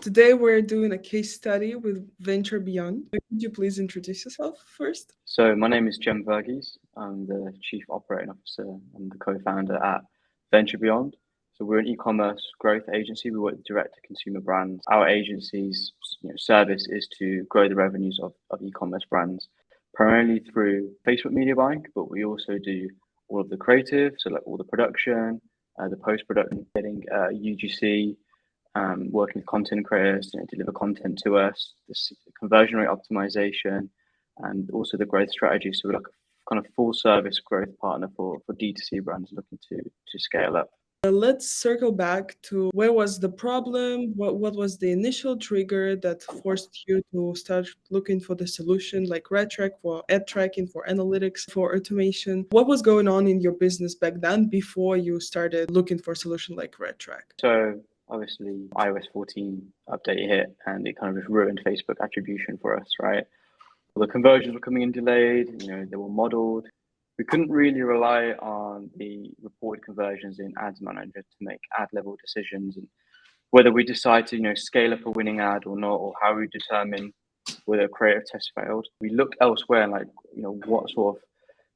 Today we're doing a case study with VentureBeyond. Could you please introduce yourself first? So my name is Jem Verghese. I'm the Chief Operating Officer and the co-founder at VentureBeyond. So we're an e-commerce growth agency. We work with direct-to-consumer brands. Our agency's service is to grow the revenues of e-commerce brands, primarily through Facebook media buying, but we also do all of the creative, so like all the production, the post-production, getting UGC, working with content creators to deliver content to us, the conversion rate optimization, and also the growth strategy. So we're like a kind of full service growth partner for D2C brands looking to scale up. Let's circle back to where was the problem? What was the initial trigger that forced you to start looking for the solution like RedTrack for ad tracking, for analytics, for automation? What was going on in your business back then before you started looking for a solution like RedTrack? So obviously iOS 14 update hit and it kind of just ruined Facebook attribution for us, right? The conversions were coming in delayed, they were modeled. We couldn't really rely on the reported conversions in Ads Manager to make ad level decisions and whether we decide to, scale up a winning ad or not, or how we determine whether a creative test failed. We looked elsewhere and what sort of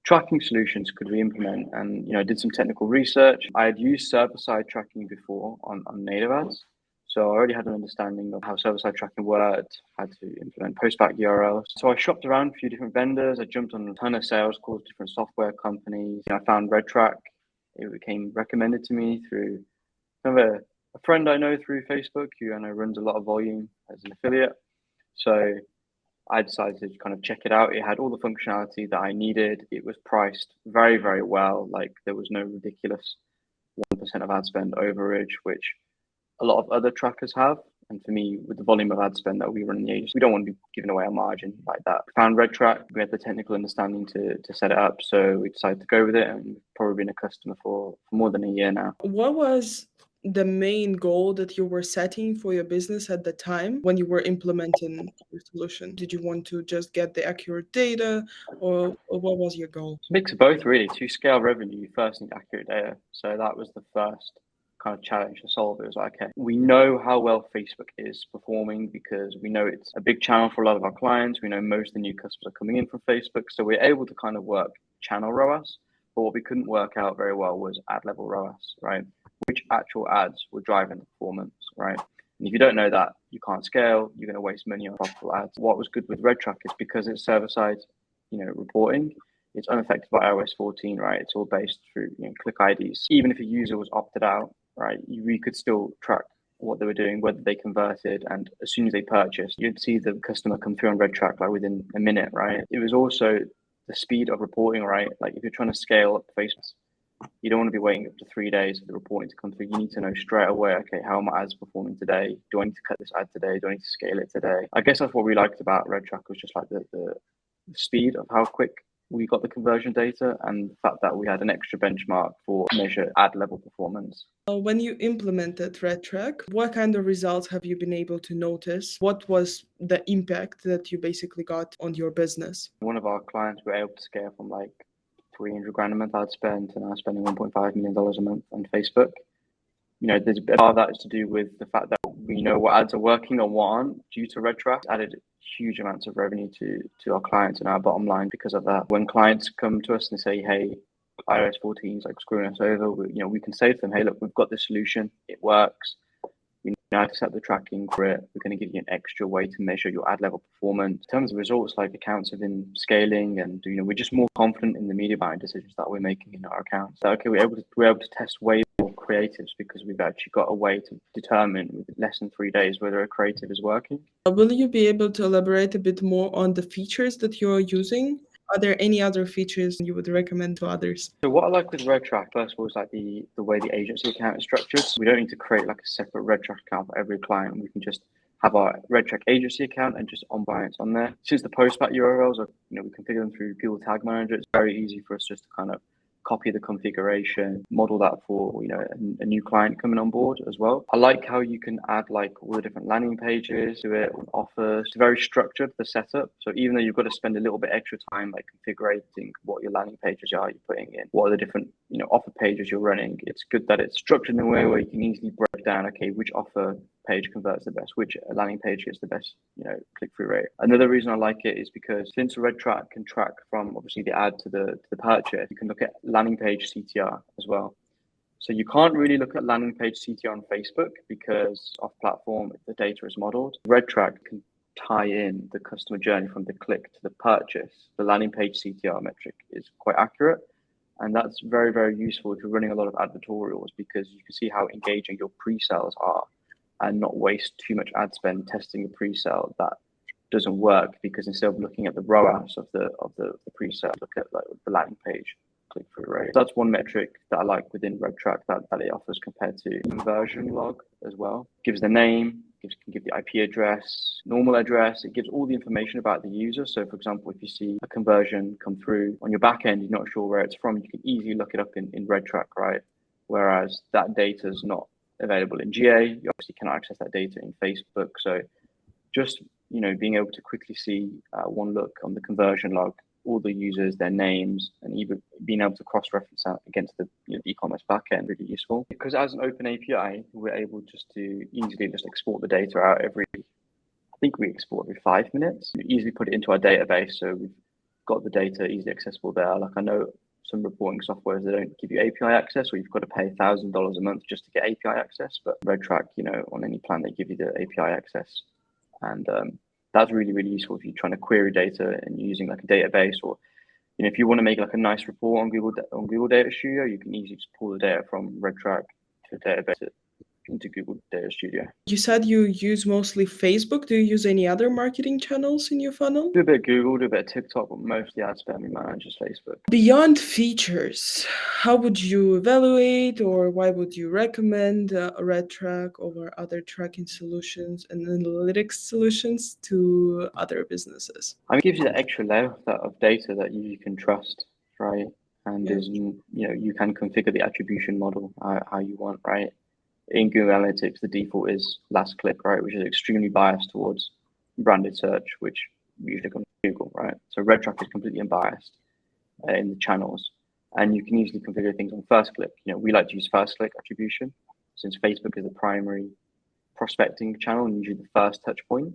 tracking solutions could we implement? And, I did some technical research. I had used server-side tracking before on native ads. So I already had an understanding of how server-side tracking worked, how to implement postback URLs. So I shopped around a few different vendors. I jumped on a ton of sales calls, different software companies. I found RedTrack. It became recommended to me through kind of a friend I know through Facebook who I know runs a lot of volume as an affiliate. So I decided to kind of check it out. It had all the functionality that I needed. It was priced very, very well. Like there was no ridiculous 1% of ad spend overage, which a lot of other trackers have. And for me, with the volume of ad spend that we run in the agency, we don't want to be giving away a margin like that. We found RedTrack. We had the technical understanding to set it up. So we decided to go with it, and we've probably been a customer for more than a year now. What was the main goal that you were setting for your business at the time when you were implementing your solution? Did you want to just get the accurate data, or what was your goal? It's a mix of both, really. To scale revenue, you first need accurate data. So that was the first kind of challenge to solve. It was like, okay, we know how well Facebook is performing because we know it's a big channel for a lot of our clients. We know most of the new customers are coming in from Facebook. So we're able to kind of work channel ROAS. But what we couldn't work out very well was ad level ROAS, right? Which actual ads were driving the performance, right? And if you don't know that, you can't scale, you're going to waste money on profitable ads. What was good with RedTrack is because it's server-side, reporting, it's unaffected by iOS 14, right? It's all based through click IDs. Even if a user was opted out, right, we could still track what they were doing, whether they converted, and as soon as they purchased, you'd see the customer come through on RedTrack like within a minute, right? It was also the speed of reporting, right? Like if you're trying to scale up Facebook, you don't want to be waiting up to 3 days for the reporting to come through. You need to know straight away, okay, how are my ads performing today? Do I need to cut this ad today? Do I need to scale it today? I guess that's what we liked about RedTrack was just like the speed of how quick we got the conversion data and the fact that we had an extra benchmark for measure ad level performance. When you implemented RedTrack, what kind of results have you been able to notice? What was the impact that you basically got on your business? One of our clients were able to scale from like 300 grand a month ad spend to now spending $1.5 million a month on Facebook. There's a bit of that is to do with the fact that we know what ads are working and what aren't due to RedTrack. Added huge amounts of revenue to our clients and our bottom line because of that. When clients come to us and say, hey, iOS 14 is like screwing us over, we can say to them, hey, look, we've got this solution. It works. We know how to set the tracking for it. We're going to give you an extra way to measure your ad level performance. In terms of results, like accounts have been scaling and, we're just more confident in the media buying decisions that we're making in our accounts. So, okay, we're able to test way more creatives because we've actually got a way to determine with less than 3 days whether a creative is working. Will you be able to elaborate a bit more on the features that you're using? Are there any other features you would recommend to others? So what I like with RedTrack, first of all, is like the way the agency account is structured. We don't need to create like a separate RedTrack account for every client. We can just have our RedTrack agency account and just on clients on there. Since the postback URLs are, we configure them through Google Tag Manager, it's very easy for us just to kind of copy the configuration, model that for a new client coming on board as well. I like how you can add like all the different landing pages to it, offers. It's very structured, the setup. So even though you've got to spend a little bit extra time like configuring what your landing pages are you're putting in, what are the different offer pages you're running, it's good that it's structured in a way where you can easily break down, okay, which offer page converts the best, which landing page gets the best, click-through rate. Another reason I like it is because since RedTrack can track from obviously the ad to the purchase, you can look at landing page CTR as well. So you can't really look at landing page CTR on Facebook because off platform, the data is modeled. RedTrack can tie in the customer journey from the click to the purchase. The landing page CTR metric is quite accurate. And that's very, very useful if you're running a lot of advertorials because you can see how engaging your pre-sales are and not waste too much ad spend testing a pre-sale that doesn't work, because instead of looking at the ROAS of the pre-sale, look at like the landing page click-through rate. That's one metric that I like within RedTrack that it offers compared to conversion log as well. It gives the name, can give the IP address, normal address. It gives all the information about the user. So for example, if you see a conversion come through on your back end, you're not sure where it's from, you can easily look it up in RedTrack, right? Whereas that data is not available in GA. You obviously cannot access that data in Facebook. So just, being able to quickly see one look on the conversion log, all the users, their names, and even being able to cross-reference that against the e-commerce backend, really useful. Because as an open API, we're able just to easily just export the data out I think we export every 5 minutes. We easily put it into our database, so we've got the data easily accessible there. Like I know some reporting softwares, they don't give you API access, or you've got to pay $1,000 a month just to get API access. But RedTrack, on any plan, they give you the API access. And that's really, really useful if you're trying to query data and using like a database, or if you want to make like a nice report on Google Data Studio, you can easily just pull the data from RedTrack to a database into Google Data Studio. You said you use mostly Facebook. Do you use any other marketing channels in your funnel? Do a bit of Google, do a bit of TikTok, but mostly ad spend we manage is Facebook. Beyond features, how would you evaluate, or why would you recommend RedTrack over other tracking solutions and analytics solutions to other businesses? It gives you that extra layer of data that you can trust, right? And you can configure the attribution model how you want, right? In Google Analytics, the default is last click, right, which is extremely biased towards branded search, which usually comes from Google, right? So RedTrack is completely unbiased in the channels, and you can easily configure things on first click. We like to use first click attribution since Facebook is the primary prospecting channel and usually the first touch point,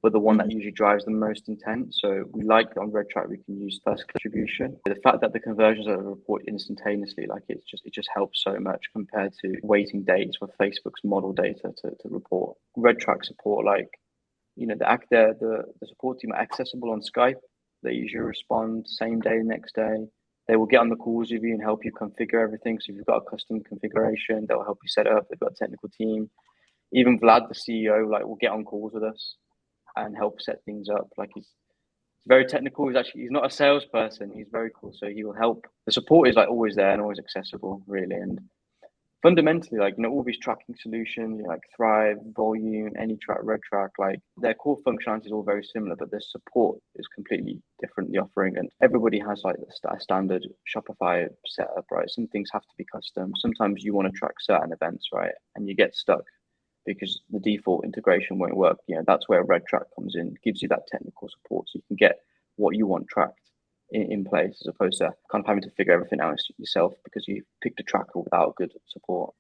but the one that usually drives the most intent. So we like on RedTrack, we can use first click attribution. The fact that the conversions are reported instantaneously, it just helps so much compared to waiting days for Facebook's model data to report. RedTrack support, the support team are accessible on Skype. They usually respond same day, next day. They will get on the calls with you and help you configure everything. So if you've got a custom configuration, they'll help you set it up. They've got a technical team. Even Vlad, the CEO, will get on calls with us and help set things up. He's very technical. He's not a salesperson. He's very cool. So he will help. The support is always there and always accessible, really. And fundamentally, all these tracking solutions, Thrive, Volume, AnyTrack, RedTrack, their core functionality is all very similar, but their support is completely different, the offering. And everybody has a standard Shopify setup, right? Some things have to be custom. Sometimes you want to track certain events, right? And you get stuck because the default integration won't work. That's where RedTrack comes in, gives you that technical support so you can get what you want tracked in place, as opposed to kind of having to figure everything out yourself because you picked a tracker without good support.